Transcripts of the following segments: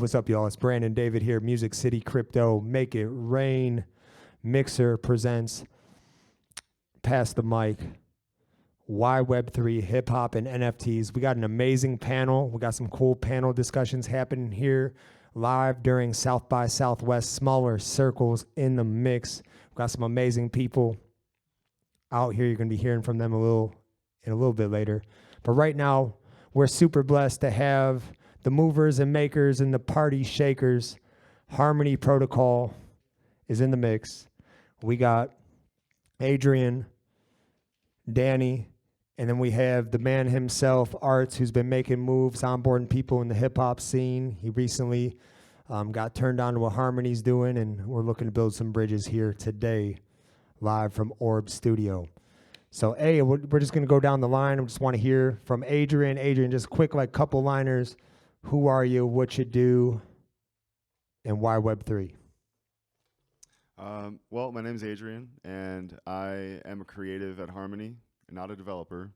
what's up, y'all? It's Brandon David here, Music City Crypto. Make it rain. Mixer presents Pass the Mic. Why Web3, Hip Hop, and NFTs. We got an amazing panel. We got some cool panel discussions happening here live during South by Southwest. Smaller circles in the mix. We got some amazing people out here. You're going to be hearing from them in a little bit later. But right now, we're super blessed to have the movers and makers and the party shakers. Harmony Protocol is in the mix. We got Adrian, Danny, and then we have the man himself, Artz, who's been making moves, onboarding people in the hip-hop scene. He recently got turned on to what Harmony's doing, and we're looking to build some bridges here today, live from Orb Studio. So, we're just going to go down the line. I just want to hear from Adrian. Adrian, just quick, couple liners. Who are you, what you do, and why Web3? Well, my name is Adrian, and I am a creative at Harmony, not a developer.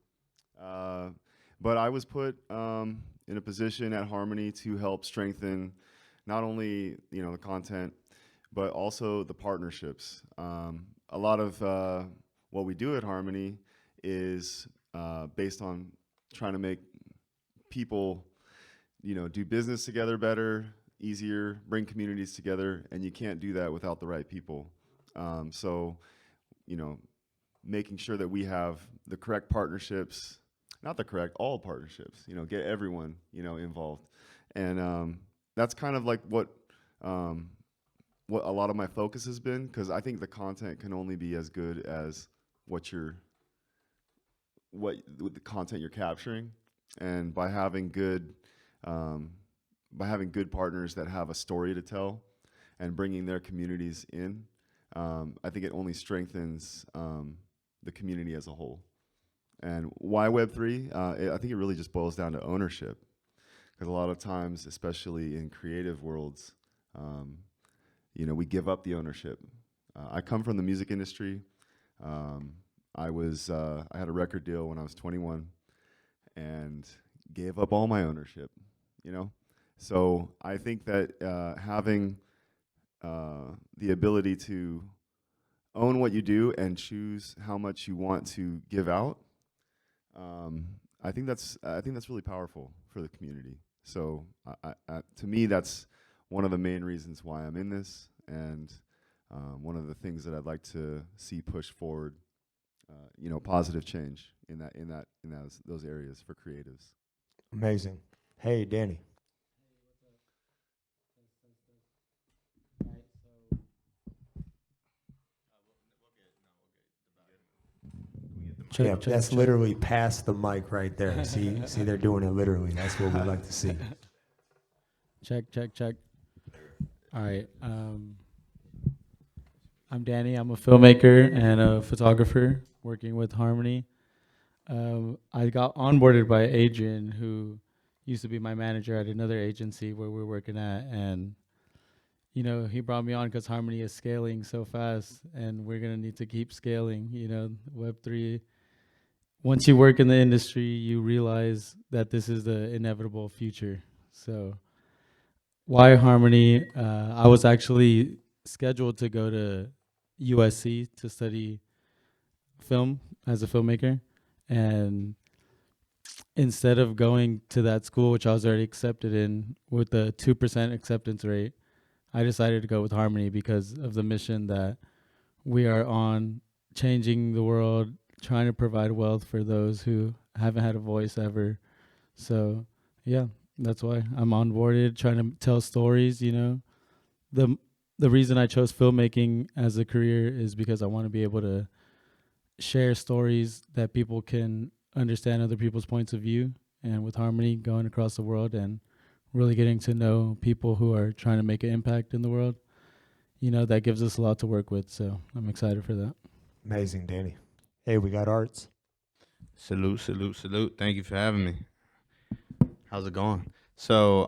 But I was put in a position at Harmony to help strengthen not only the content, but also the partnerships. A lot of what we do at Harmony is based on trying to make people do business together better, easier, bring communities together, and you can't do that without the right people. So, making sure that we have the correct partnerships, not the correct, all partnerships, get everyone, involved. And that's kind of like what a lot of my focus has been, because I think the content can only be as good as the content you're capturing. And by having good partners that have a story to tell and bringing their communities in, I think it only strengthens the community as a whole. And why Web3? I think it really just boils down to ownership. Because a lot of times, especially in creative worlds, we give up the ownership. I come from the music industry. I had a record deal when I was 21 and gave up all my ownership, So I think that having the ability to own what you do and choose how much you want to give out, I think that's really powerful for the community. So to me, that's one of the main reasons why I'm in this, and one of the things that I'd like to see push forward, positive change in those areas for creatives. Amazing. Hey, Danny. That's literally pass the mic right there. See, they're doing it literally. That's what we like to see. Check. All right. I'm Danny. I'm a filmmaker and a photographer working with Harmony. I got onboarded by Adrian, who used to be my manager at another agency where we're working at. And, he brought me on because Harmony is scaling so fast, and we're going to need to keep scaling. Web3, once you work in the industry, you realize that this is the inevitable future. So why Harmony? I was actually scheduled to go to USC to study film as a filmmaker. And instead of going to that school, which I was already accepted in with a 2% acceptance rate, I decided to go with Harmony because of the mission that we are on, changing the world, trying to provide wealth for those who haven't had a voice ever. So, yeah, that's why I'm onboarded, trying to tell stories, The reason I chose filmmaking as a career is because I want to be able to share stories that people can understand other people's points of view, and with Harmony going across the world and really getting to know people who are trying to make an impact in the world, that gives us a lot to work with. So I'm excited for that. Amazing, Danny. Hey, we got Artz. Salute. Thank you for having me. How's it going? So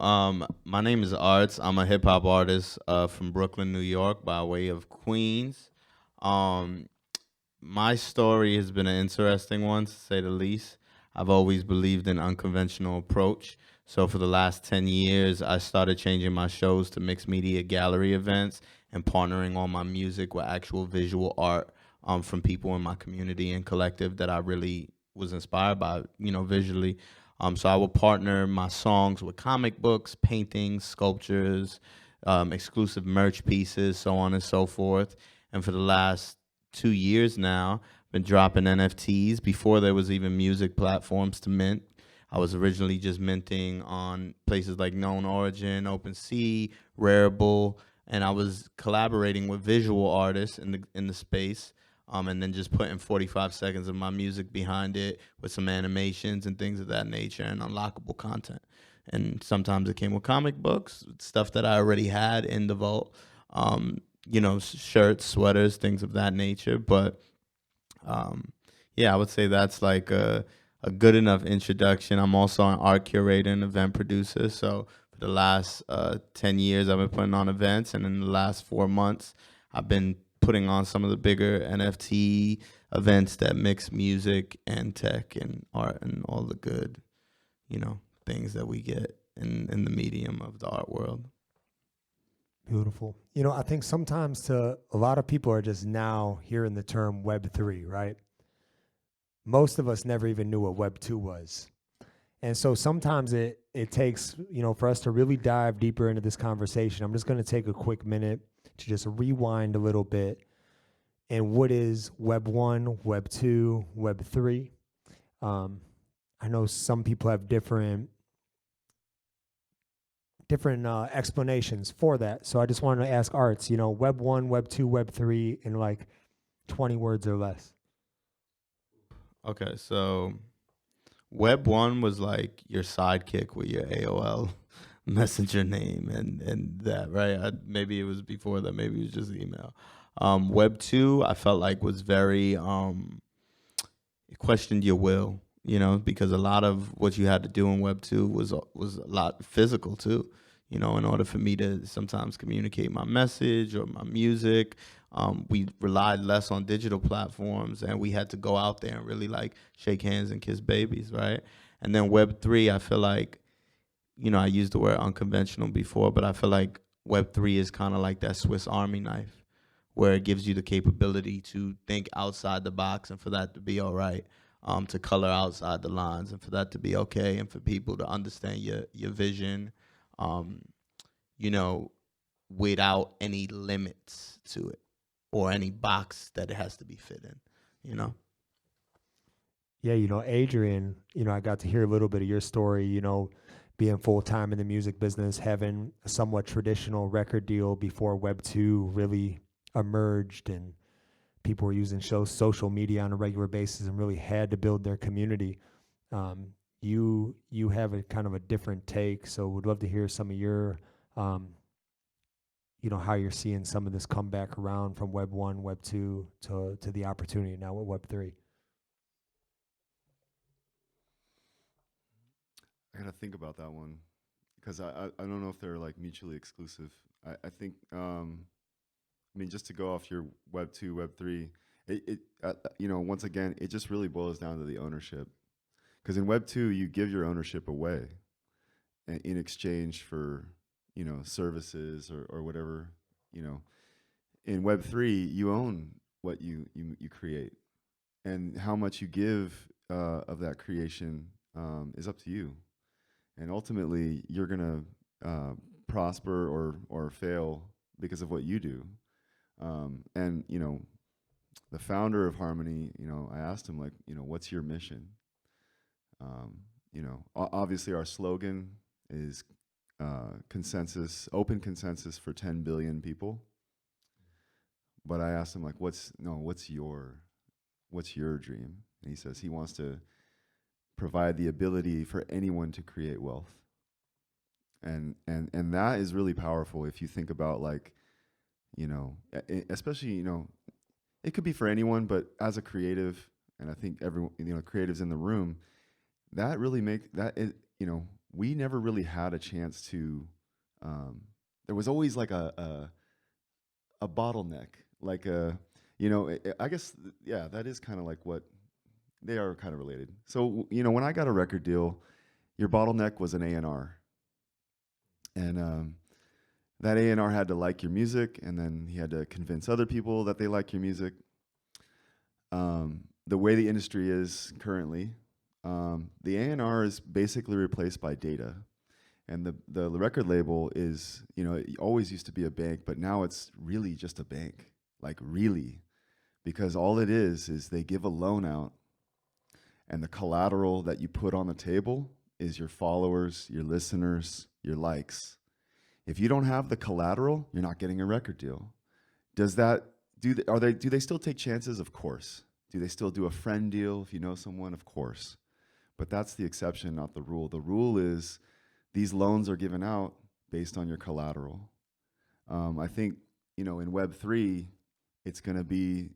my name is Artz. I'm a hip hop artist from Brooklyn, New York, by way of Queens. My story has been an interesting one, to say the least. I've always believed in unconventional approach. So for the last 10 years, I started changing my shows to mixed media gallery events and partnering on my music with actual visual art from people in my community and collective that I really was inspired by, visually. So I will partner my songs with comic books, paintings, sculptures, exclusive merch pieces, so on and so forth. And for the last 2 years now, been dropping NFTs before there was even music platforms to mint. I was originally just minting on places like Known Origin, OpenSea, Rarible, and I was collaborating with visual artists in the space, and then just putting 45 seconds of my music behind it with some animations and things of that nature and unlockable content. And sometimes it came with comic books, stuff that I already had in the vault, shirts, sweaters, things of that nature. But yeah, I would say that's like a good enough introduction. I'm also an art curator and event producer. So for the last 10 years, I've been putting on events. And in the last 4 months, I've been putting on some of the bigger NFT events that mix music and tech and art and all the good, things that we get in the medium of the art world. Beautiful. I think sometimes a lot of people are just now hearing the term Web3, right? Most of us never even knew what Web 2 was. And so sometimes it takes, for us to really dive deeper into this conversation, I'm just going to take a quick minute to just rewind a little bit. And what is Web 1, Web 2, Web 3? I know some people have different explanations for that. So I just wanted to ask Artz, Web 1, Web 2, Web 3 in like 20 words or less. Okay, so Web 1 was like your sidekick with your AOL messenger name and that, right? Maybe it was before that, maybe it was just email. Web 2, I felt like was very, it questioned your will, because a lot of what you had to do in Web 2 was a lot physical too, in order for me to sometimes communicate my message or my music. We relied less on digital platforms, and we had to go out there and really like shake hands and kiss babies, right? And then Web 3, I feel like, I used the word unconventional before, but I feel like Web 3 is kind of like that Swiss Army knife, where it gives you the capability to think outside the box and for that to be all right, to color outside the lines and for that to be okay, and for people to understand your vision, without any limits to it or any box that it has to be fit in. Yeah, Adrian, I got to hear a little bit of your story, being full-time in the music business, having a somewhat traditional record deal before Web 2 really emerged and people were using social media on a regular basis and really had to build their community. You have a kind of a different take, so would love to hear some of your, how you're seeing some of this come back around from Web 1, Web 2 to the opportunity now with Web 3. I gotta think about that one because I don't know if they're like mutually exclusive. I think just to go off your Web 2, Web 3, it once again it just really boils down to the ownership, because in Web 2 you give your ownership away in exchange for services or whatever. In Web 3 you own what you create, and how much you give of that creation is up to you. And ultimately, you're gonna prosper or fail because of what you do. And the founder of Harmony, I asked him like, what's your mission? Obviously our slogan is consensus, open consensus for 10 billion people. But I asked him like, what's your dream? And he says he wants to provide the ability for anyone to create wealth. And that is really powerful if you think about like, especially, it could be for anyone, but as a creative, and I think everyone, creatives in the room, that really we never really had a chance to, there was always like a bottleneck, like I guess, yeah, that is kind of like what they are kind of related. So when I got a record deal, your bottleneck was an A&R, and that A&R had to like your music, and then he had to convince other people that they like your music. The way the industry is currently, the A&R is basically replaced by data. And the record label is, it always used to be a bank, but now it's really just a bank, like really. Because all it is they give a loan out, and the collateral that you put on the table is your followers, your listeners, your likes. If you don't have the collateral, you're not getting a record deal. Do they still take chances? Of course. Do they still do a friend deal if you know someone? Of course. But that's the exception, not the rule. The rule is these loans are given out based on your collateral. I think, in Web3, it's going to be,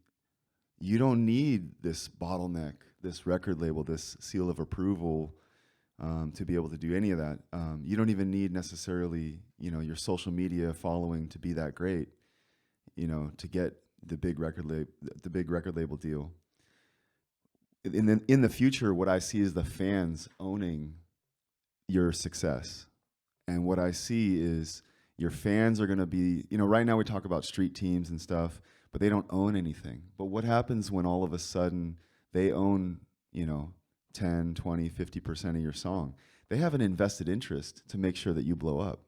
you don't need this bottleneck, this record label, this seal of approval to be able to do any of that. You don't even need necessarily, your social media following to be that great, to get the big record label deal. In the future, what I see is the fans owning your success. And what I see is your fans are going to be, right now we talk about street teams and stuff, but they don't own anything. But what happens when all of a sudden they own, 10, 20, 50% of your song? They have an invested interest to make sure that you blow up.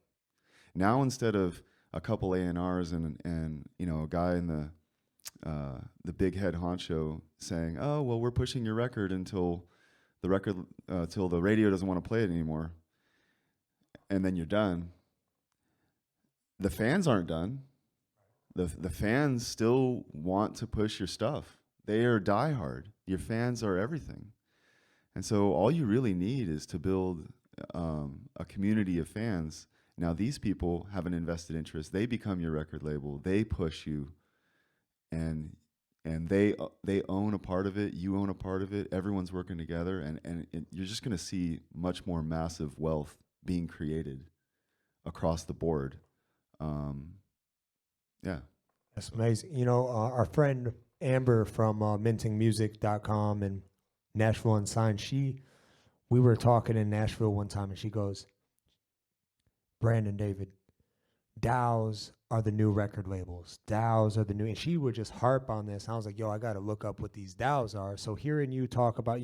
Now, instead of a couple A&Rs and a guy in the big head honcho saying, oh, well, we're pushing your record until the radio doesn't want to play it anymore, and then you're done. The fans aren't done. The fans still want to push your stuff. They are diehard. Your fans are everything. And so all you really need is to build a community of fans. Now, these people have an invested interest. They become your record label. They push you, and they own a part of it. You own a part of it. Everyone's working together, and you're just going to see much more massive wealth being created across the board. Yeah. That's amazing. Our friend Amber from mintingmusic.com and Nashville Unsigned, we were talking in Nashville one time, and she goes, Brandon, David, DAOs are the new record labels. DAOs are the new, and she would just harp on this. I was like, yo, I got to look up what these DAOs are. So hearing you talk about,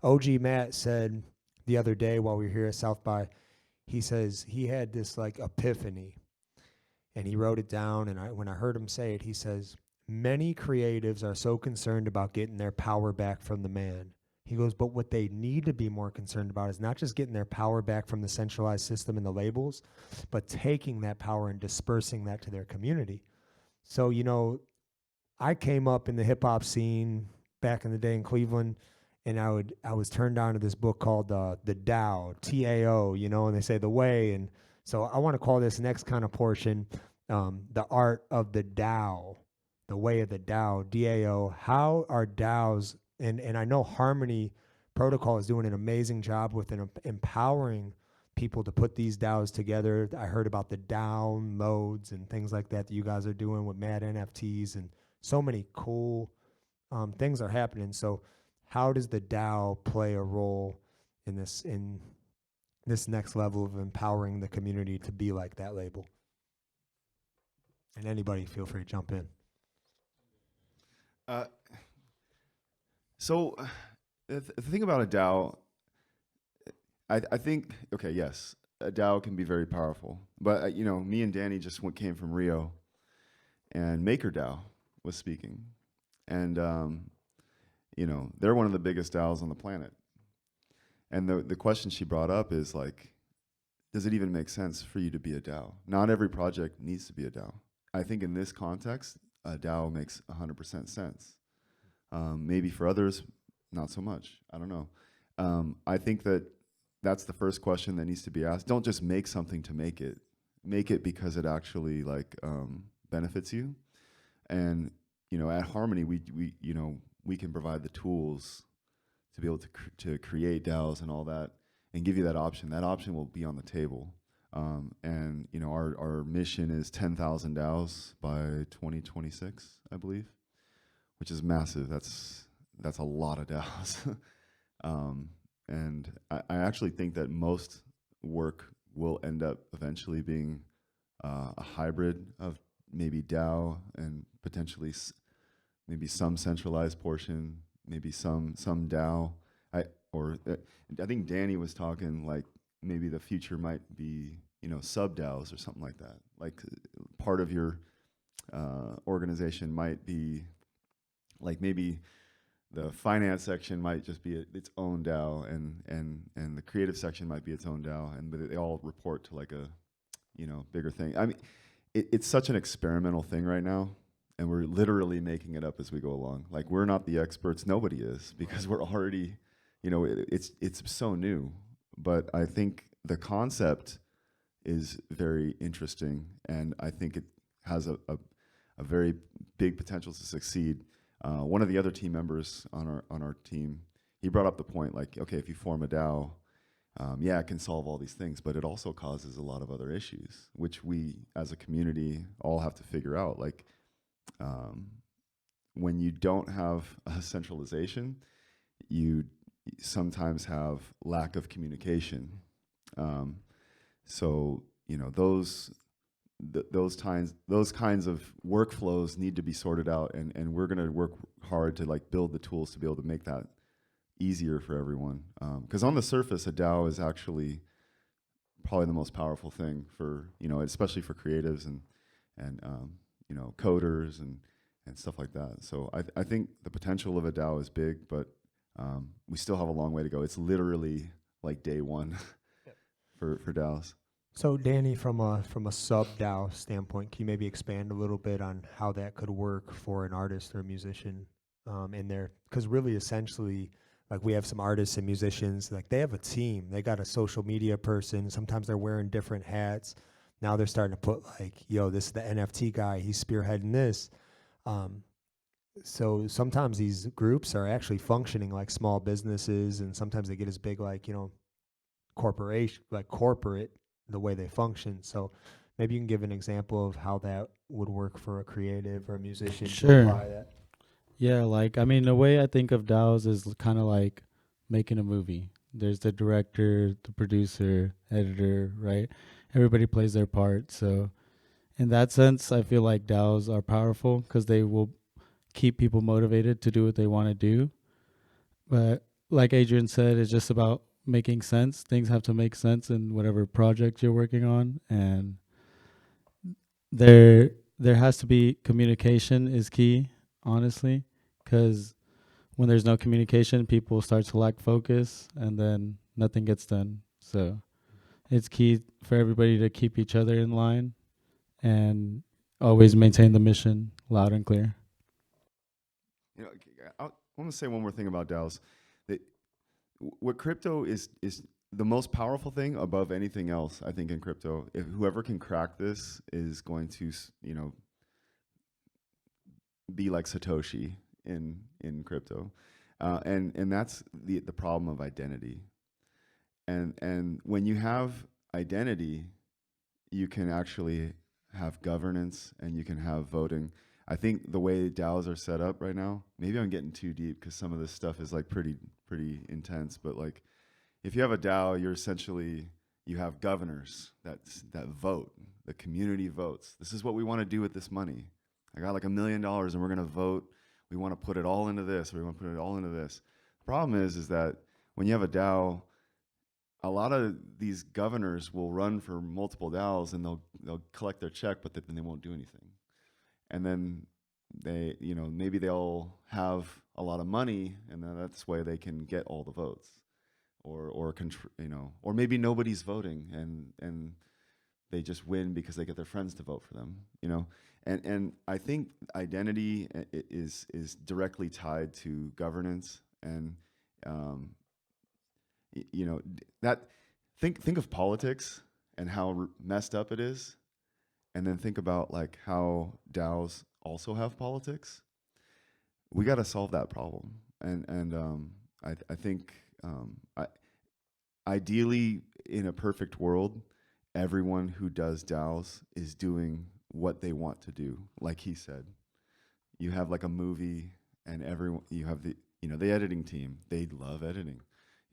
OG Matt said the other day while we were here at South by, he says he had this like epiphany, and he wrote it down. And when I heard him say it, he says, many creatives are so concerned about getting their power back from the man. He goes, but what they need to be more concerned about is not just getting their power back from the centralized system and the labels, but taking that power and dispersing that to their community. So, I came up in the hip hop scene back in the day in Cleveland, and I was turned on to this book called The Tao, T-A-O, and they say the way. And so I want to call this next kind of portion, the art of the Tao, the way of the Tao, D-A-O. How are DAOs, and I know Harmony Protocol is doing an amazing job with empowering people to put these DAOs together. I heard about the downloads and things like that you guys are doing with Mad NFTs, and so many cool things are happening. So how does the DAO play a role in this next level of empowering the community to be like that label? And anybody feel free to jump in. So the thing about a DAO, I think, okay, yes, a DAO can be very powerful. But, me and Danny just came from Rio, and MakerDAO was speaking. And, they're one of the biggest DAOs on the planet. And the question she brought up is, like, does it even make sense for you to be a DAO? Not every project needs to be a DAO. I think in this context, a DAO makes 100% sense. Maybe for others, not so much. I don't know. I think that's the first question that needs to be asked. Don't just make something to make it. Make it because it actually benefits you. And at Harmony, we can provide the tools to be able to create DAOs and all that, and give you that option. That option will be on the table. And our mission is 10,000 DAOs by 2026, I believe, which is massive. That's that's a lot of DAOs. And I actually think that most work will end up eventually being a hybrid of maybe DAO and potentially maybe some centralized portion, maybe some DAO. I think Danny was talking like maybe the future might be, you know, sub DAOs or something like that. Like part of your organization might be like maybe the finance section might just be its own DAO, and the creative section might be its own DAO, and but they all report to like a, you know, bigger thing. I mean, it's such an experimental thing right now, and we're literally making it up as we go along. Like we're not the experts, nobody is, because we're already, you know, it's so new. But I think the concept is very interesting, and I think it has a very big potential to succeed. One of the other team members on our team, he brought up the point like, okay, if you form a DAO, yeah, it can solve all these things, but it also causes a lot of other issues, which we as a community all have to figure out. Like, when you don't have a centralization, you sometimes have lack of communication. So, you know, those kinds of workflows need to be sorted out, and we're going to work hard to like build the tools to be able to make that easier for everyone. Because on the surface, a DAO is actually probably the most powerful thing for, you know, especially for creatives and you know, coders and stuff like that. So I think the potential of a DAO is big, but we still have a long way to go. It's literally like day one for DAOs. So Danny, from a sub DAO standpoint, can you maybe expand a little bit on how that could work for an artist or a musician in there? Because really, essentially, like we have some artists and musicians, like they have a team. They got a social media person. Sometimes they're wearing different hats. Now they're starting to put like, yo, this is the NFT guy. He's spearheading this. So sometimes these groups are actually functioning like small businesses, and sometimes they get as big like, you know, corporate, the way they function. So maybe you can give an example of how that would work for a creative or a musician to Sure. apply that. Yeah, like I mean, the way I think of DAOs is kind of like making a movie. There's the director, the producer, editor, right? Everybody plays their part. So in that sense, I feel like DAOs are powerful because they will keep people motivated to do what they want to do. But like Adrian said, it's just about making sense. Things have to make sense in whatever project you're working on, and there has to be communication is key, honestly, because when there's no communication, people start to lack focus, and then nothing gets done. So it's key for everybody to keep each other in line and always maintain the mission loud and clear. You know, I want to say one more thing about DAOs. That what crypto is the most powerful thing above anything else, I think, in crypto. If whoever can crack this is going to, you know, be like Satoshi in crypto, and that's the problem of identity. And when you have identity, you can actually have governance and you can have voting. I think the way DAOs are set up right now, maybe I'm getting too deep because some of this stuff is like pretty intense, but like if you have a DAO, you have governors that vote. The community votes. This is what we want to do with this money. I got like $1 million and we're going to vote. We want to put it all into this, or we want to put it all into this. The problem is that when you have a DAO, a lot of these governors will run for multiple DAOs and they'll collect their check, but then they won't do anything. And then they, you know, maybe they'll have a lot of money, and then that's why they can get all the votes, or you know, or maybe nobody's voting and they just win because they get their friends to vote for them, you know. And I think identity is directly tied to governance, and you know, that think of politics and how messed up it is, and then think about like how DAOs also have politics. We got to solve that problem, and I think ideally in a perfect world, everyone who does DAOs is doing what they want to do. Like he said, you have like a movie, and you have the editing team, they love editing.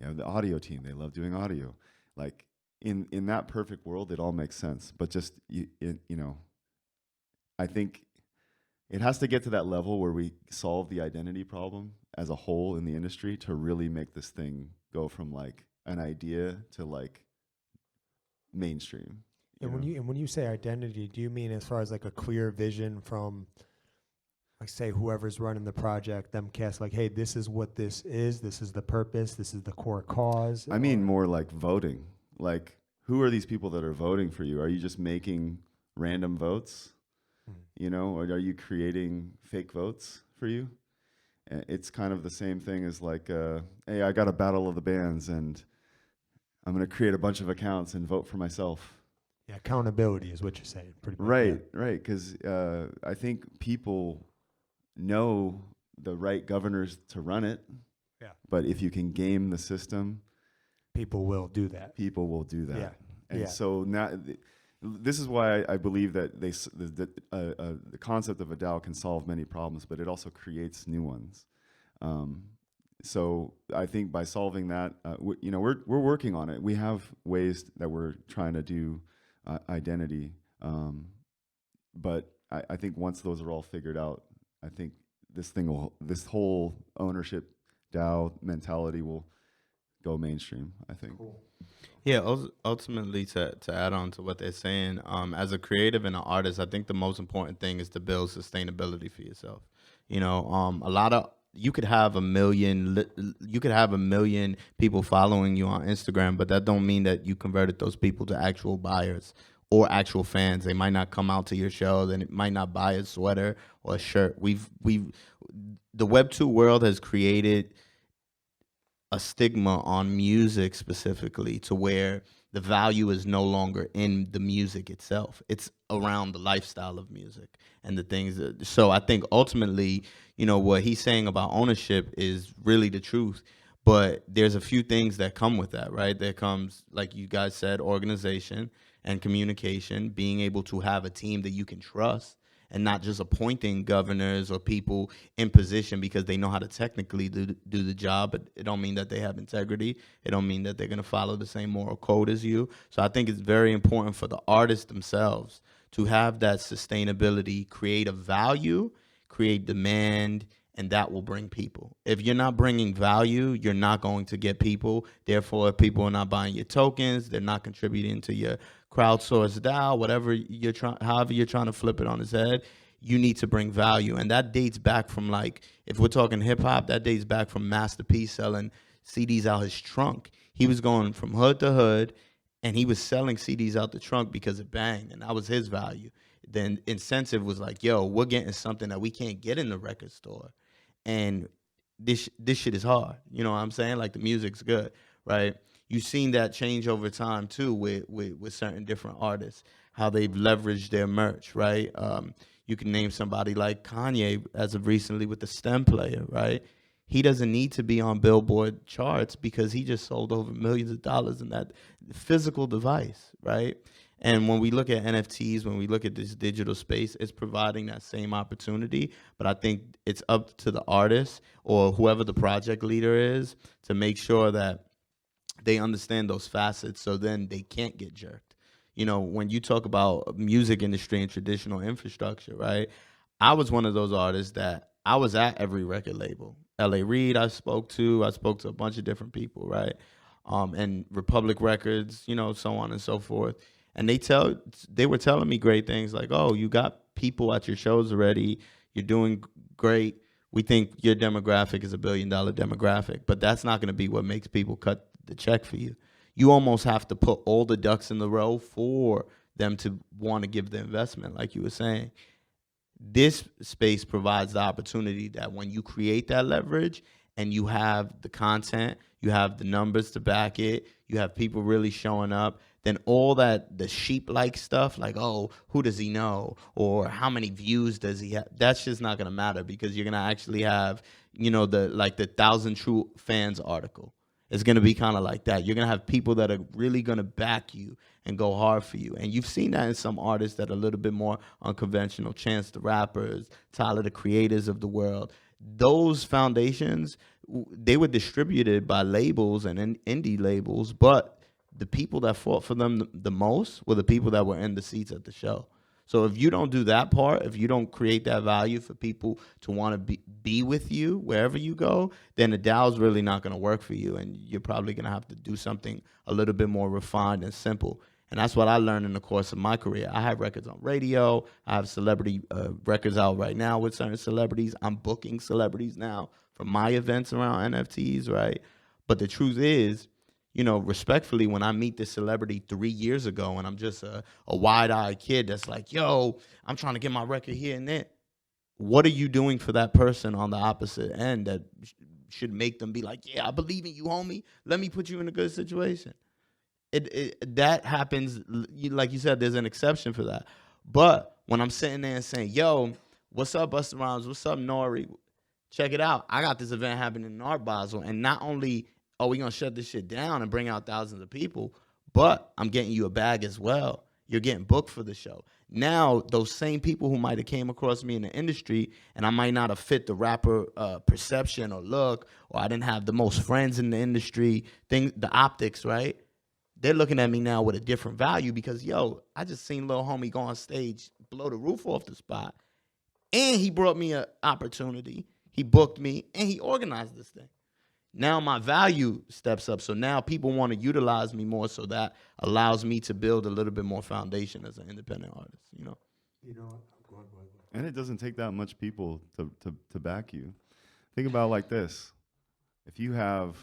The audio team, they love doing audio. Like in that perfect world, it all makes sense. But just I think it has to get to that level where we solve the identity problem as a whole in the industry to really make this thing go from like an idea to like mainstream. And when you say identity, do you mean as far as like a clear vision from, like, say, whoever's running the project, them cast like, hey, this is what this is the purpose, this is the core cause? I mean more like voting. Like, who are these people that are voting for you? Are you just making random votes? Or are you creating fake votes for you? It's kind of the same thing as like, hey, I got a battle of the bands and I'm going to create a bunch of accounts and vote for myself. Yeah, accountability is what you're saying. Pretty much. Right. Because I think people know the right governors to run it. Yeah. But if you can game the system, people will do that. Yeah. And so now, this is why I believe that the concept of a DAO can solve many problems, but it also creates new ones. So I think by solving that, we're working on it. We have ways that we're trying to do identity, but I think once those are all figured out, I think this whole ownership DAO mentality will go mainstream, I think. Cool. Yeah, ultimately to add on to what they're saying, as a creative and an artist, I think the most important thing is to build sustainability for yourself. You could have a million people following you on Instagram, but that don't mean that you converted those people to actual buyers or actual fans. They might not come out to your show, then it might not buy a sweater or a shirt. The Web2 world has created a stigma on music specifically to where the value is no longer in the music itself. It's around the lifestyle of music and the things so I think ultimately, what he's saying about ownership is really the truth. But there's a few things that come with that, right? There comes, like you guys said, organization and communication, being able to have a team that you can trust, and not just appointing governors or people in position because they know how to technically do the job, but it don't mean that they have integrity. It don't mean that they're going to follow the same moral code as you. So I think it's very important for the artists themselves to have that sustainability, create a value, create demand, and that will bring people. If you're not bringing value, you're not going to get people. Therefore, if people are not buying your tokens, they're not contributing to your crowdsourced DAO, however you're trying to flip it on its head, you need to bring value. And that dates back from, like, if we're talking hip hop, that dates back from Master P selling CDs out his trunk. He was going from hood to hood, and he was selling CDs out the trunk because it banged, and that was his value. Then incentive was like, yo, we're getting something that we can't get in the record store. And this shit is hard. You know what I'm saying? Like, the music's good, right? You've seen that change over time too with certain different artists, how they've leveraged their merch, right? You can name somebody like Kanye as of recently with the STEM player, right? He doesn't need to be on Billboard charts because he just sold over millions of dollars in that physical device, right? And when we look at NFTs, when we look at this digital space, it's providing that same opportunity. But I think it's up to the artist or whoever the project leader is to make sure that they understand those facets so then they can't get jerked. When you talk about music industry and traditional infrastructure, right? I was one of those artists that I was at every record label. L.A. Reid I spoke to a bunch of different people, right? And Republic Records, so on and so forth. And they were telling me great things like, oh, you got people at your shows already. You're doing great. We think your demographic is $1 billion demographic, but that's not going to be what makes people cut the check for you. You almost have to put all the ducks in the row for them to want to give the investment, like you were saying. This space provides the opportunity that when you create that leverage and you have the content, you have the numbers to back it, you have people really showing up, then all that, the sheep-like stuff, like, oh, who does he know? Or how many views does he have? That's just not going to matter because you're going to actually have, the 1,000 True Fans article. It's going to be kind of like that. You're going to have people that are really going to back you and go hard for you. And you've seen that in some artists that are a little bit more unconventional. Chance the Rappers, Tyler the Creators of the world. those foundations, they were distributed by labels and indie labels, but the people that fought for them the most were the people that were in the seats at the show. So if you don't do that part, if you don't create that value for people to want to be with you wherever you go, then the DAO's really not going to work for you, and you're probably going to have to do something a little bit more refined and simple. And that's what I learned in the course of my career. I have records on radio. I have celebrity records out right now with certain celebrities. I'm booking celebrities now for my events around NFTs, right? But the truth is, you know, respectfully, when I meet this celebrity 3 years ago and I'm just a wide-eyed kid that's like, yo, I'm trying to get my record here and there, what are you doing for that person on the opposite end that should make them be like, yeah, I believe in you, homie. Let me put you in a good situation. That happens, like you said, there's an exception for that. But when I'm sitting there and saying, yo, what's up, Busta Rhymes? What's up, Nori? Check it out. I got this event happening in Art Basel, and not only are we going to shut this shit down and bring out thousands of people, but I'm getting you a bag as well. You're getting booked for the show. Now, those same people who might have came across me in the industry, and I might not have fit the rapper perception or look, or I didn't have the most friends in the industry, the optics, right? They're looking at me now with a different value because, yo, I just seen Lil Homie go on stage, blow the roof off the spot, and he brought me an opportunity. He booked me, and he organized this thing. Now my value steps up. So now people want to utilize me more, so that allows me to build a little bit more foundation as an independent artist, you know? Go ahead. And it doesn't take that much people to back you. Think about it like this. If you have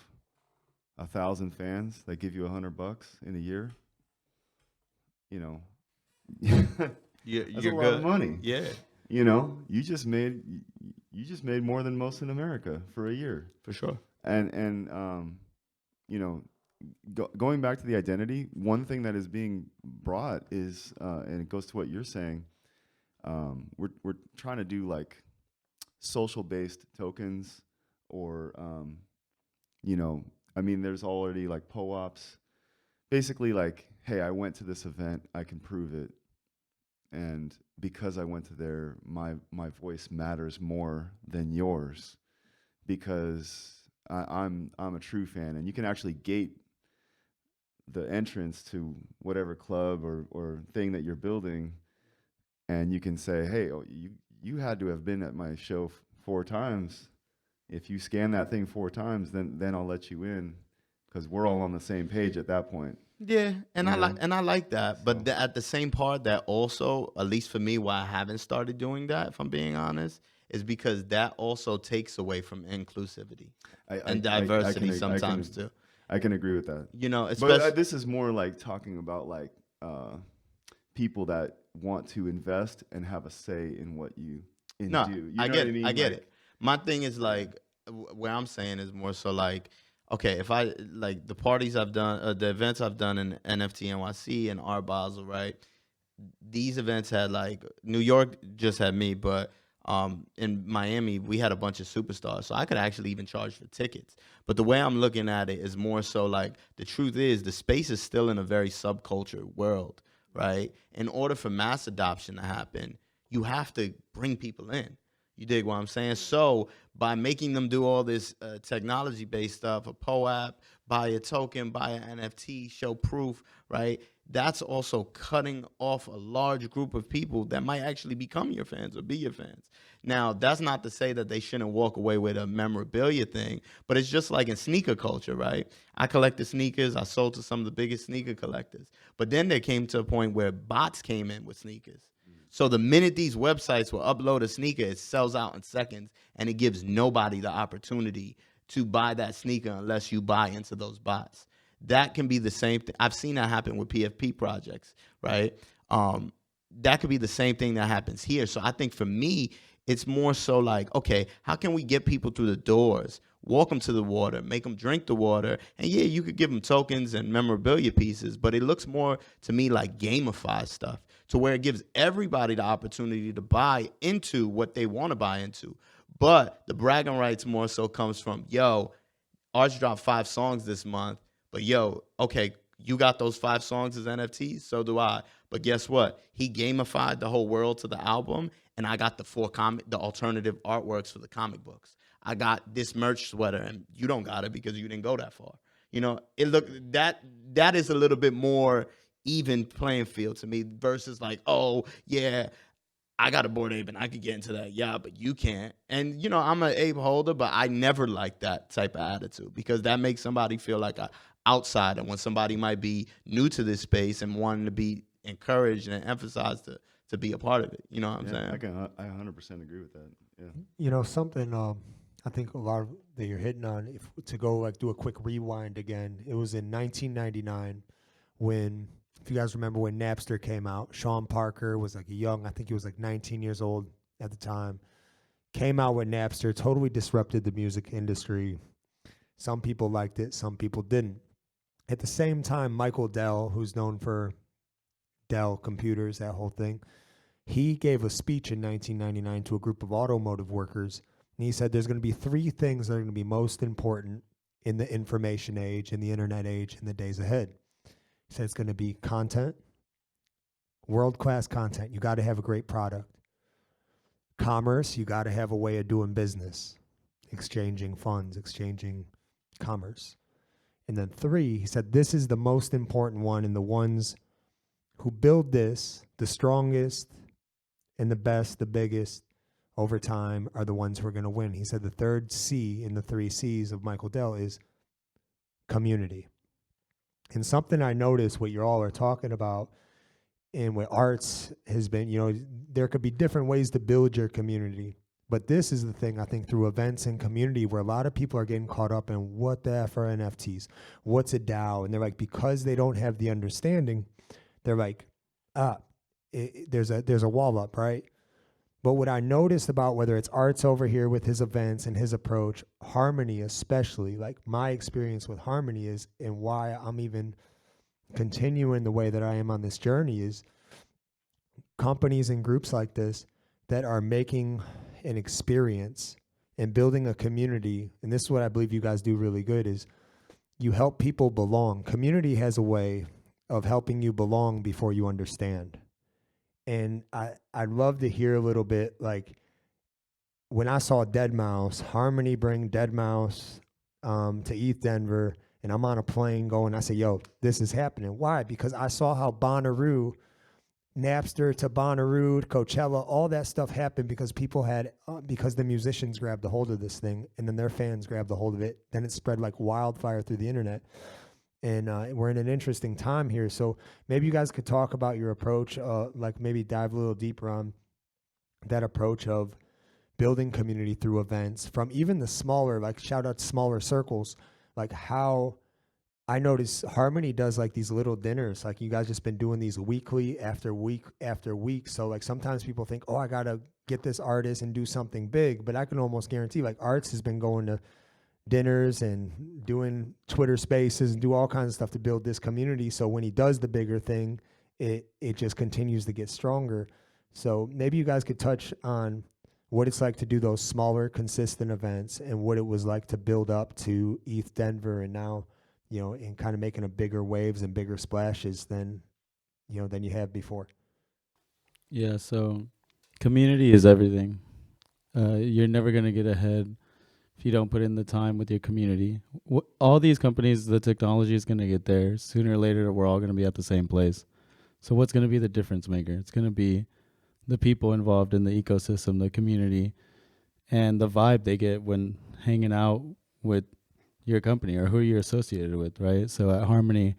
1,000 fans that give you $100 in a year, you know, that's a lot of money. Yeah, You know, you just made more than most in America for a year. for sure. And you know, going back to the identity, one thing that is being brought is, and it goes to what you're saying, we're trying to do like social-based tokens, or you know, I mean, there's already like POAPs, basically like, hey, I went to this event, I can prove it, and because I went to there, my voice matters more than yours, because I'm a true fan, and you can actually gate the entrance to whatever club or thing that you're building, and you can say, hey, you had to have been at my show 4 times. If you scan that thing 4 times, then I'll let you in, because we're all on the same page at that point. Yeah, and I like that, but at the same part, that also, at least for me, why I haven't started doing that, if I'm being honest, is because that also takes away from inclusivity and diversity sometimes too. I can agree with that. You know, especially, but this is more like talking about like people that want to invest and have a say in what you do. You know I get it. what I mean? I get it. My thing is like, where I'm saying is more so like, okay, if I like the parties I've done, the events I've done in NFT NYC and Art Basel, right? These events had like, New York just had me, but in Miami we had a bunch of superstars, so I could actually even charge for tickets. But the way I'm looking at it is more so like, the truth is the space is still in a very subculture world, right? In order for mass adoption to happen, you have to bring people in. You dig what I'm saying? So by making them do all this technology-based stuff, a POAP, buy a token, buy an NFT, show proof, right? That's also cutting off a large group of people that might actually become your fans or be your fans. Now, that's not to say that they shouldn't walk away with a memorabilia thing, but it's just like in sneaker culture, right? I collected sneakers. I sold to some of the biggest sneaker collectors. But then there came to a point where bots came in with sneakers. So the minute these websites will upload a sneaker, it sells out in seconds, and it gives nobody the opportunity to buy that sneaker unless you buy into those bots. That can be the same thing. I've seen that happen with PFP projects, right? That could be the same thing that happens here. So I think for me, it's more so like, okay, how can we get people through the doors, walk them to the water, make them drink the water? And yeah, you could give them tokens and memorabilia pieces, but it looks more to me like gamified stuff, to where it gives everybody the opportunity to buy into what they want to buy into. But the bragging rights more so comes from, yo, Artz dropped 5 songs this month, but yo, okay, you got those 5 songs as NFTs, so do I. But guess what? He gamified the whole world to the album, and I got the alternative artworks for the comic books. I got this merch sweater, and you don't got it because you didn't go that far. You know, that is a little bit more even playing field to me versus like, oh yeah, I got a Bored Ape and I could get into that. Yeah, but you can't. And you know, I'm an ape holder, but I never like that type of attitude because that makes somebody feel like a outsider when somebody might be new to this space and wanting to be encouraged and emphasized to be a part of it. You know what I'm saying? I 100% agree with that. Yeah. You know, something I think a lot of that you're hitting on, if to go like do a quick rewind again, it was in 1999 when, if you guys remember when Napster came out, Sean Parker was like I think he was like 19 years old at the time, came out with Napster, totally disrupted the music industry. Some people liked it, some people didn't. At the same time, Michael Dell, who's known for Dell computers, that whole thing, he gave a speech in 1999 to a group of automotive workers, and he said there's going to be three things that are going to be most important in the information age, in the internet age, in the days ahead. He said it's going to be content, world-class content. You got to have a great product. Commerce, you got to have a way of doing business, exchanging funds, exchanging commerce. And then three, he said this is the most important one, and the ones who build this, the strongest and the best, the biggest, over time are the ones who are going to win. He said the third C in the three C's of Michael Dell is community. And something I noticed what you all are talking about and what Artz has been, you know, there could be different ways to build your community. But this is the thing, I think, through events and community where a lot of people are getting caught up in what the F are NFTs? What's a DAO? And they're like, because they don't have the understanding, they're like, there's a wall up, right? But what I noticed about whether it's Artz over here with his events and his approach, Harmony especially, like my experience with Harmony is, and why I'm even continuing the way that I am on this journey is companies and groups like this that are making an experience and building a community. And this is what I believe you guys do really good is you help people belong. Community has a way of helping you belong before you understand. And I'd love to hear a little bit, like, when I saw Deadmau5, Harmony bring Deadmau5 to ETH Denver, and I'm on a plane going, I say, yo, this is happening. Why? Because I saw how Bonnaroo, Napster to Bonnaroo, Coachella, all that stuff happened because people had, because the musicians grabbed a hold of this thing, and then their fans grabbed a hold of it. Then it spread like wildfire through the internet. And we're in an interesting time here. So maybe you guys could talk about your approach, like maybe dive a little deeper on that approach of building community through events from even the smaller, like shout out smaller circles, like how I notice Harmony does like these little dinners. Like you guys just been doing these weekly after week after week. So like sometimes people think, oh, I got to get this artist and do something big. But I can almost guarantee like Artz has been going to dinners and doing Twitter spaces and do all kinds of stuff to build this community. So when he does the bigger thing, it just continues to get stronger. So maybe you guys could touch on what it's like to do those smaller, consistent events and what it was like to build up to ETH Denver and now, you know, and kind of making a bigger waves and bigger splashes than you have before. Yeah, so community is everything. You're never going to get ahead if you don't put in the time with your community. All these companies, the technology is going to get there. Sooner or later, we're all going to be at the same place. So what's going to be the difference maker? It's going to be the people involved in the ecosystem, the community, and the vibe they get when hanging out with your company or who you're associated with, right? So at Harmony,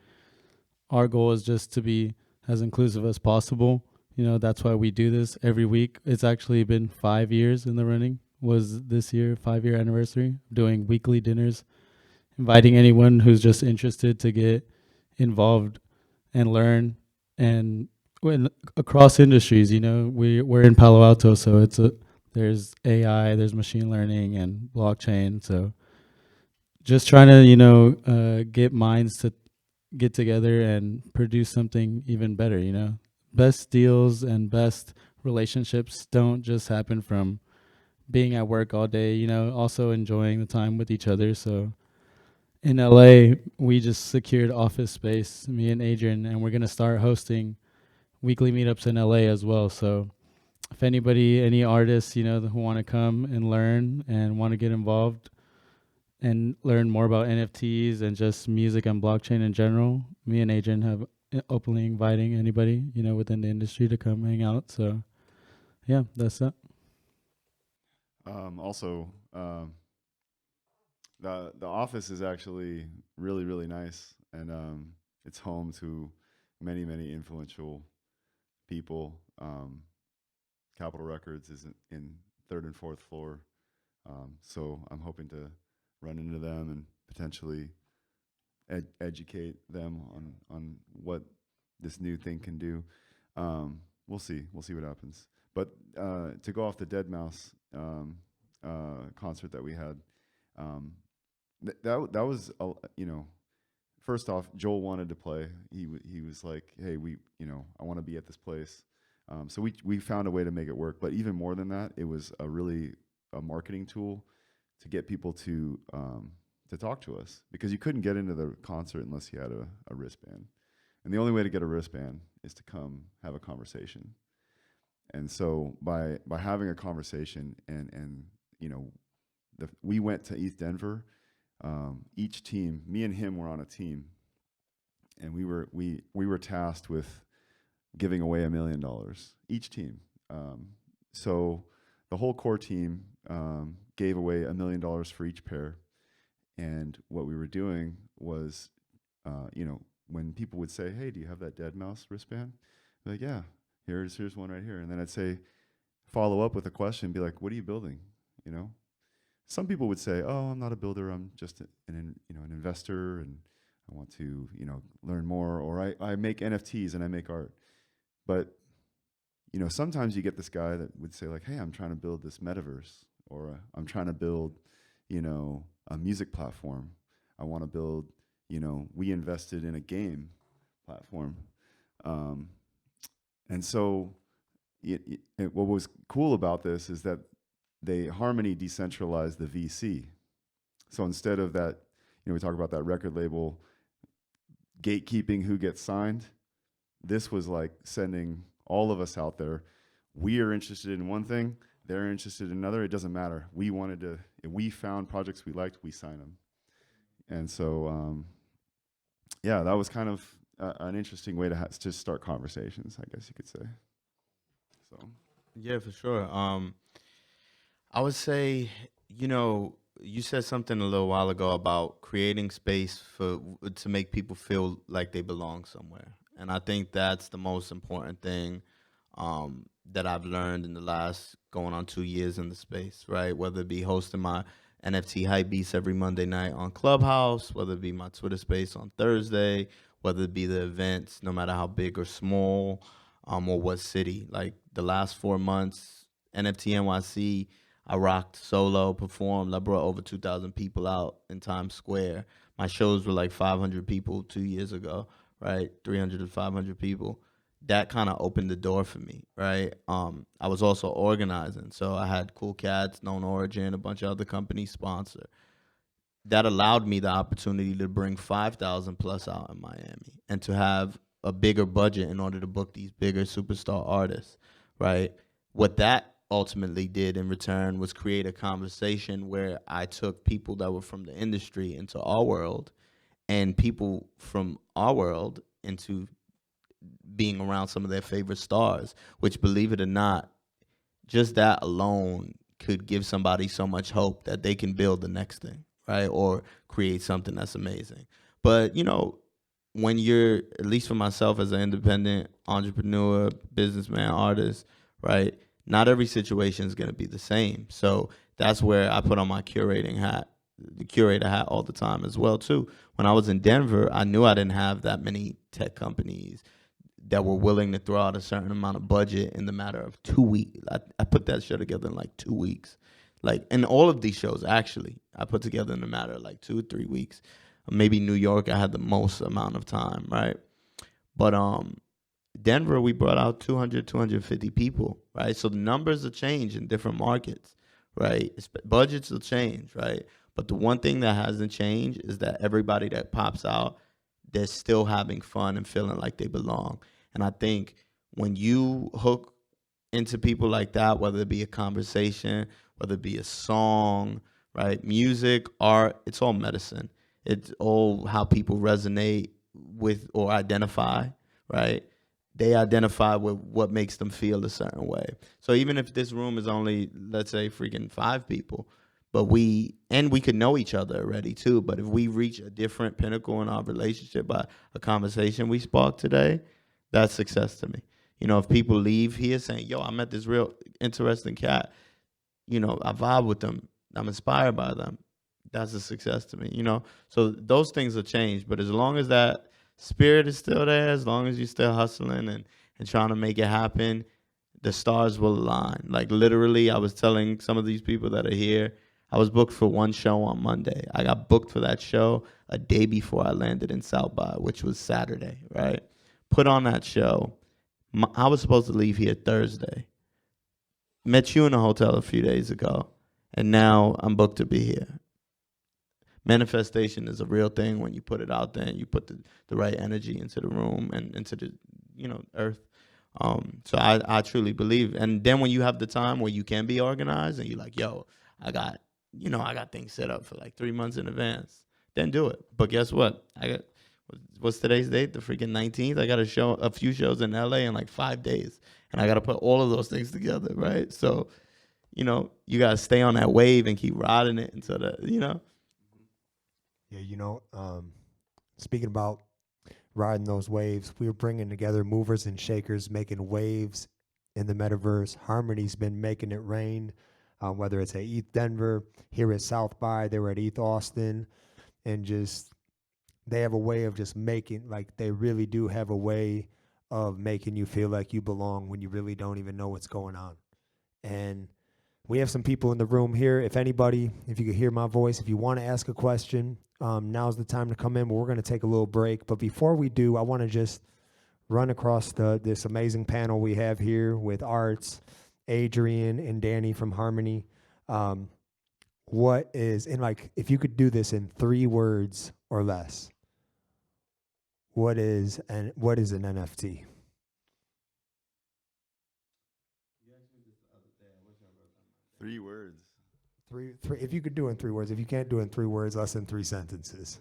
our goal is just to be as inclusive as possible. You know, that's why we do this every week. It's actually been 5 years in the running. Was this year 5-year anniversary, doing weekly dinners, inviting anyone who's just interested to get involved and learn. And across industries, you know, we're in Palo Alto, so there's AI, there's machine learning and blockchain. So just trying to, get minds to get together and produce something even better, you know. Best deals and best relationships don't just happen from being at work all day, you know, also enjoying the time with each other. So in LA, we just secured office space, me and Adrian, and we're going to start hosting weekly meetups in LA as well. So if any artists, who want to come and learn and want to get involved and learn more about NFTs and just music and blockchain in general, me and Adrian have openly inviting anybody, within the industry to come hang out. So yeah, that's it. Also, the office is actually really, really nice, and it's home to many, many influential people. Capitol Records is in 3rd and 4th floor, so I'm hoping to run into them and potentially educate them on what this new thing can do. We'll see what happens. But to go off the deadmau5 concert that we had, that was first off, Joel wanted to play. He was like, hey, I want to be at this place. So we found a way to make it work. But even more than that, it was a marketing tool to get people to talk to us, because you couldn't get into the concert unless you had a wristband. And the only way to get a wristband is to come have a conversation. And so by having a conversation and we went to East Denver, each team, me and him were on a team, and we were tasked with giving away $1 million each team. So the whole core team gave away $1 million for each pair. And what we were doing was, when people would say, hey, do you have that deadmau5 wristband? I'd be like, yeah, here's one right here. And then I'd say, follow up with a question, be like, what are you building? Some people would say, oh, I'm not a builder, I'm just an investor, and I want to, learn more, or I make NFTs and I make art. But, sometimes you get this guy that would say like, hey, I'm trying to build this metaverse, or I'm trying to build, a music platform. I want to build, we invested in a game platform. And so what was cool about this is that Harmony decentralized the VC. So instead of that, we talk about that record label gatekeeping who gets signed. This was like sending all of us out there. We are interested in one thing, they're interested in another. It doesn't matter. If we found projects we liked, we signed them. And so, that was kind of an interesting way to start conversations, I guess you could say. So. Yeah, for sure. I would say, you said something a little while ago about creating space to make people feel like they belong somewhere. And I think that's the most important thing that I've learned in the last going on 2 years in the space, right? Whether it be hosting my NFT Hypebeast every Monday night on Clubhouse, whether it be my Twitter space on Thursday, whether it be the events, no matter how big or small, or what city. Like the last 4 months, NFT NYC, I rocked solo, performed. I brought over 2,000 people out in Times Square. My shows were like 500 people 2 years ago, right? 300 to 500 people. That kind of opened the door for me, right? I was also organizing. So I had Cool Cats, Known Origin, a bunch of other companies sponsor. That allowed me the opportunity to bring 5,000 plus out in Miami and to have a bigger budget in order to book these bigger superstar artists, right? What that ultimately did in return was create a conversation where I took people that were from the industry into our world and people from our world into being around some of their favorite stars, which, believe it or not, just that alone could give somebody so much hope that they can build the next thing, right? Or create something that's amazing. But, when you're, at least for myself as an independent entrepreneur, businessman, artist, right? Not every situation is going to be the same. So that's where I put on my curator hat all the time as well, too. When I was in Denver, I knew I didn't have that many tech companies that were willing to throw out a certain amount of budget in the matter of 2 weeks. I put that show together in like 2 weeks. And all of these shows, actually, I put together in a matter of like 2 or 3 weeks. Maybe New York, I had the most amount of time, right? But Denver, we brought out 200, 250 people, right? So the numbers will change in different markets, right? Budgets will change, right? But the one thing that hasn't changed is that everybody that pops out, they're still having fun and feeling like they belong. And I think when you hook into people like that, whether it be a conversation, whether it be a song, right? Music, art, it's all medicine. It's all how people resonate with or identify, right? They identify with what makes them feel a certain way. So even if this room is only, let's say, freaking 5 people, but we could know each other already too. But if we reach a different pinnacle in our relationship by a conversation we sparked today, that's success to me. You know, if people leave here saying, yo, I met this real interesting cat, you know, I vibe with them, I'm inspired by them, that's a success to me, you know? So those things will change. But as long as that spirit is still there, as long as you're still hustling and trying to make it happen, the stars will align. Like literally, I was telling some of these people that are here, I was booked for one show on Monday. I got booked for that show a day before I landed in South by, which was Saturday, right? Put on that show. I was supposed to leave here Thursday. Met you in a hotel a few days ago, and now I'm booked to be here. Manifestation is a real thing when you put it out there and you put the right energy into the room and into the, you know, earth. So I truly believe. And then when you have the time where you can be organized and you're like, yo, I got things set up for like 3 months in advance, then do it. But guess what? What's today's date? The freaking 19th. I got a few shows in LA in like 5 days, and I got to put all of those things together, right? So, you know, you got to stay on that wave and keep riding it until you know. Yeah, you know, speaking about riding those waves, we were bringing together movers and shakers, making waves in the metaverse. Harmony's been making it rain, whether it's at ETH Denver, here at South by, they were at ETH Austin, and just they have a way of just making, like they really do have a way of making you feel like you belong when you really don't even know what's going on. And we have some people in the room here. If anybody, if you could hear my voice, if you want to ask a question, now's the time to come in. But we're going to take a little break. But before we do, I want to just run across this amazing panel we have here with Artz, Adrian, and Danny from Harmony. What is, and like, if you could do this in 3 words or less, what is an NFT? 3 words. Three. If you could do it in 3 words. If you can't do it in 3 words, less than 3 sentences.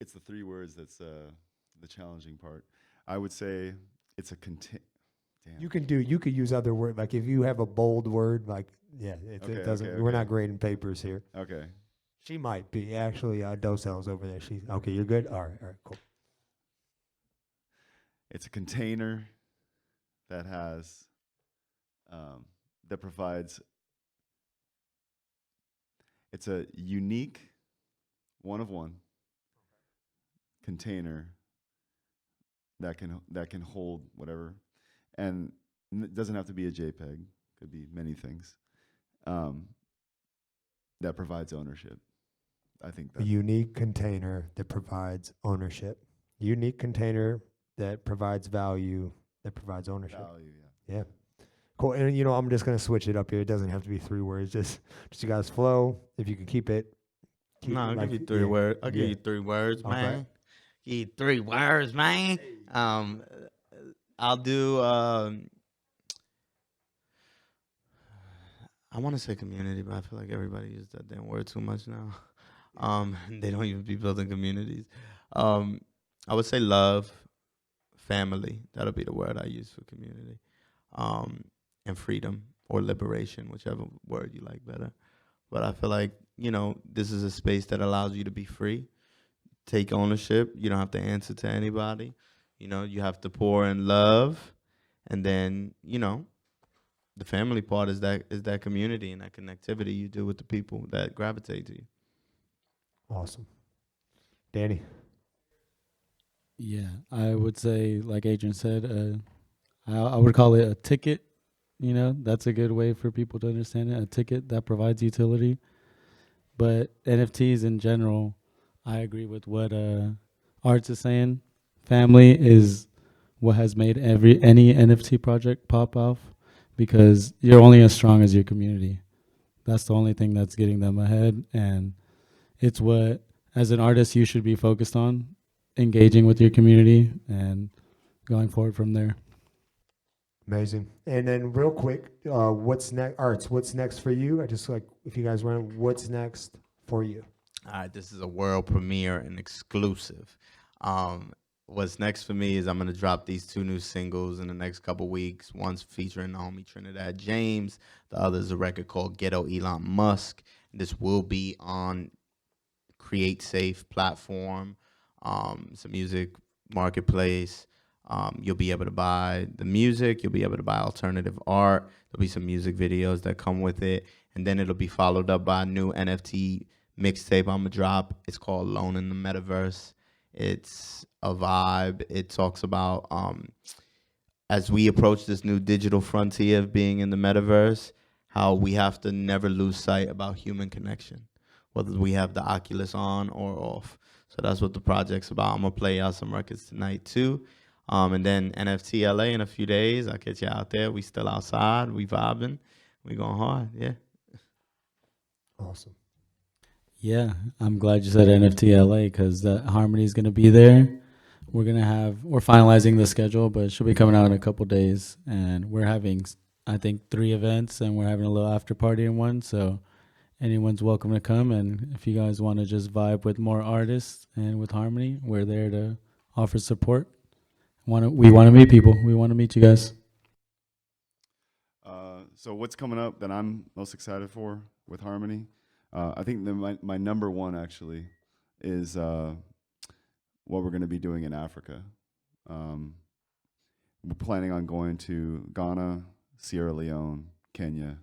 It's the 3 words that's the challenging part. I would say it's a Damn. You could use other words. Like if you have a bold word, like it doesn't. Okay. We're not grading papers here. Okay. She might be actually. Docel's over there. She's okay. You're good. All right, cool. It's a container that has that provides. It's a unique, one of one container that can hold whatever, and it doesn't have to be a JPEG. Could be many things. That provides ownership. I think A unique container that provides ownership. Unique container that provides value, that provides ownership. value. Yeah. Cool. And I'm just gonna switch it up here. It doesn't have to be 3 words. Just you guys flow. If you can keep it. I'll give you 3 words. I'll give you 3 words, man. Okay. Give you 3 words, man. I'll do. I want to say community, but I feel like everybody uses that damn word too much now. They don't even be building communities. I would say love, family. That'll be the word I use for community. And freedom or liberation, whichever word you like better. But I feel like, this is a space that allows you to be free, take ownership. You don't have to answer to anybody. You have to pour in love. And then, the family part is that community and that connectivity you do with the people that gravitate to you. Awesome. Danny. Yeah, I would say, like Adrian said, I would call it a ticket. That's a good way for people to understand it. A ticket that provides utility. But NFTs in general, I agree with what Artz is saying. Family is what has made any NFT project pop off, because you're only as strong as your community. That's the only thing that's getting them ahead, and it's what as an artist, you should be focused on engaging with your community and going forward from there. Amazing. And then real quick, what's next? Artz, what's next for you? I just like, if you guys want, what's next for you? All right, this is a world premiere and exclusive. What's next for me is I'm gonna drop these 2 new singles in the next couple weeks. One's featuring the homie Trinidad James. The other is a record called Ghetto Elon Musk. This will be on Create Safe platform. It's a music marketplace. You'll be able to buy the music. You'll be able to buy alternative art. There'll be some music videos that come with it. And then it'll be followed up by a new NFT mixtape I'm going to drop. It's called Alone in the Metaverse. It's a vibe. It talks about as we approach this new digital frontier of being in the metaverse, how we have to never lose sight about human connection, whether we have the Oculus on or off. So that's what the project's about. I'm going to play out some records tonight too. And then NFT LA in a few days. I'll get you out there. We still outside. We vibing. We going hard. Yeah. Awesome. Yeah, I'm glad you said NFT LA because Harmony is going to be there. We're finalizing the schedule, but it should be coming out in a couple days. And we're having, I think, 3 events, and we're having a little after party in one. So anyone's welcome to come. And if you guys want to just vibe with more artists and with Harmony, we're there to offer support. We want to meet people. We want to meet you guys. So what's coming up that I'm most excited for with Harmony? I think my number one actually is what we're going to be doing in Africa. We're planning on going to Ghana, Sierra Leone, Kenya,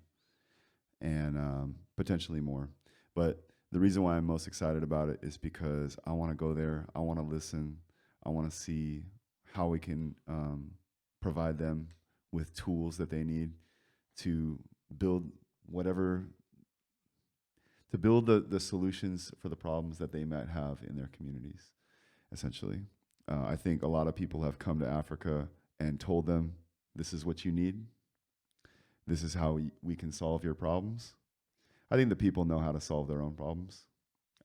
and potentially more. But the reason why I'm most excited about it is because I want to go there. I want to listen. I want to see how we can provide them with tools that they need to build the solutions for the problems that they might have in their communities, essentially. I think a lot of people have come to Africa and told them, this is what you need. This is how we can solve your problems. I think the people know how to solve their own problems.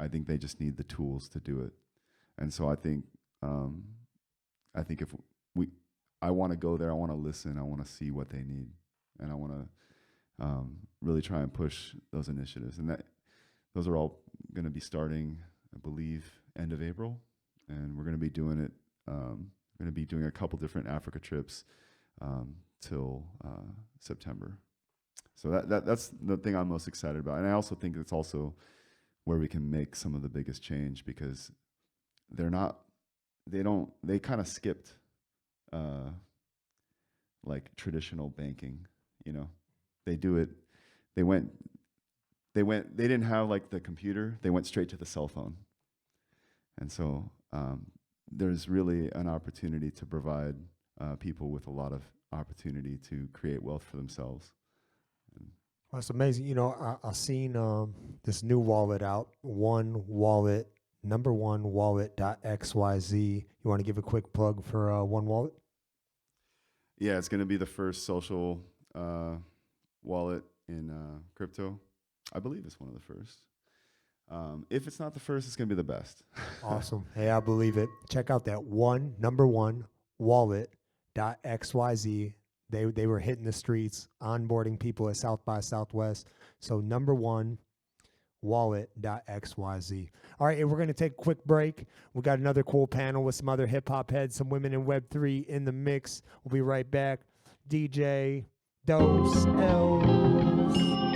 I think they just need the tools to do it. And so I think if I want to go there, I want to listen, I want to see what they need, and I want to really try and push those initiatives. And those are all going to be starting, I believe, end of April, and we're going to be doing it. We're going to be doing a couple different Africa trips till September. So that's the thing I'm most excited about, and I also think it's also where we can make some of the biggest change, because they kind of skipped like traditional banking. They do it. They didn't have like the computer. They went straight to the cell phone. And so there's really an opportunity to provide people with a lot of opportunity to create wealth for themselves. That's amazing. I've seen this new wallet out, One Wallet, #1wallet.xyz. You want to give a quick plug for One Wallet? Yeah, it's going to be the first social wallet in crypto. I believe it's one of the first. If it's not the first, it's going to be the best. Awesome. Hey, I believe it. Check out that #1wallet.xyz. They were hitting the streets, onboarding people at South by Southwest. So #1wallet.xyz. All right, and we're going to take a quick break. We got another cool panel with some other hip hop heads, some women in Web3 in the mix. We'll be right back. DJ Dose L's.